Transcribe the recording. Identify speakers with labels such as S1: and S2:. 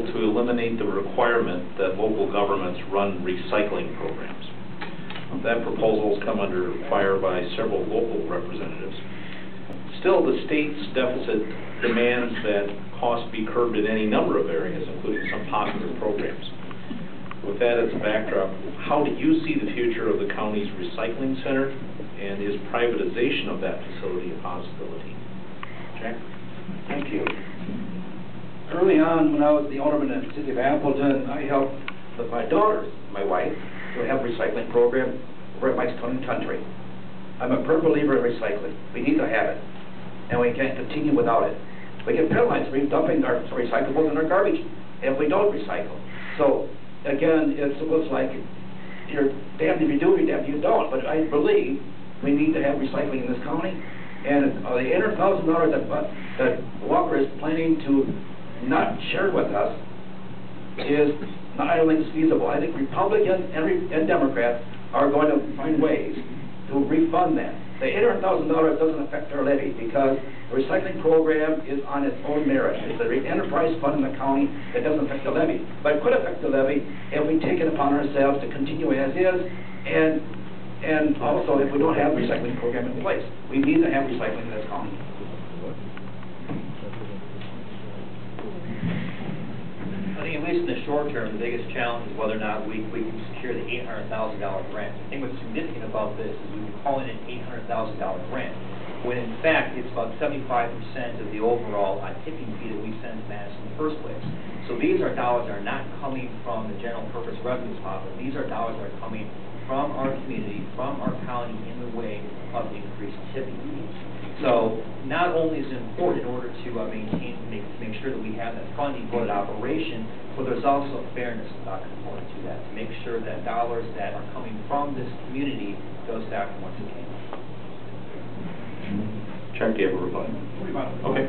S1: proposal to eliminate the requirement that local governments run recycling programs. That proposal has come under fire by several local representatives. Still, the state's deficit demands that costs be curbed in any number of areas, including some popular programs. With that as a backdrop, how do you see the future of the county's recycling center, and is privatization of that facility a possibility? Jack?
S2: Thank you. Early on, when I was the alderman in the city of Appleton, I helped with my daughter, my wife, to have a recycling program over at Mike's Town and Country. I'm a firm believer in recycling. We need to have it, and we can't continue without it. We get penalized for dumping our recyclables in our garbage if we don't recycle. So, again, it's almost like you're damned if you do, you're damned if you don't. But I believe we need to have recycling in this county, and the $800,000 that Walker is planning to not share with us is not, I don't think it's feasible. I think Republicans and Democrats are going to find ways to refund that. The $800,000 doesn't affect our levy because the recycling program is on its own merit. It's an enterprise fund in the county that doesn't affect the levy. But it could affect the levy if we take it upon ourselves to continue as is, and also if we don't have a recycling program in place. We need to have recycling in this county.
S3: I think at least in the short term, the biggest challenge is whether or not we can secure the $800,000 grant. I think what's significant about this is we've been calling it an $800,000 grant, when in fact it's about 75% of the overall tipping fee that we send to Madison in the first place. So these are dollars that are not coming from the general purpose revenues model. These are dollars that are coming from our community, from our county, in the way of increased tipping fees. So not only is it important in order to make sure that we have that funding for that operation, but there's also a fairness component to that, to make sure that dollars that are coming from this community goes back to once again.
S1: Chuck, do you have a rebuttal? Okay.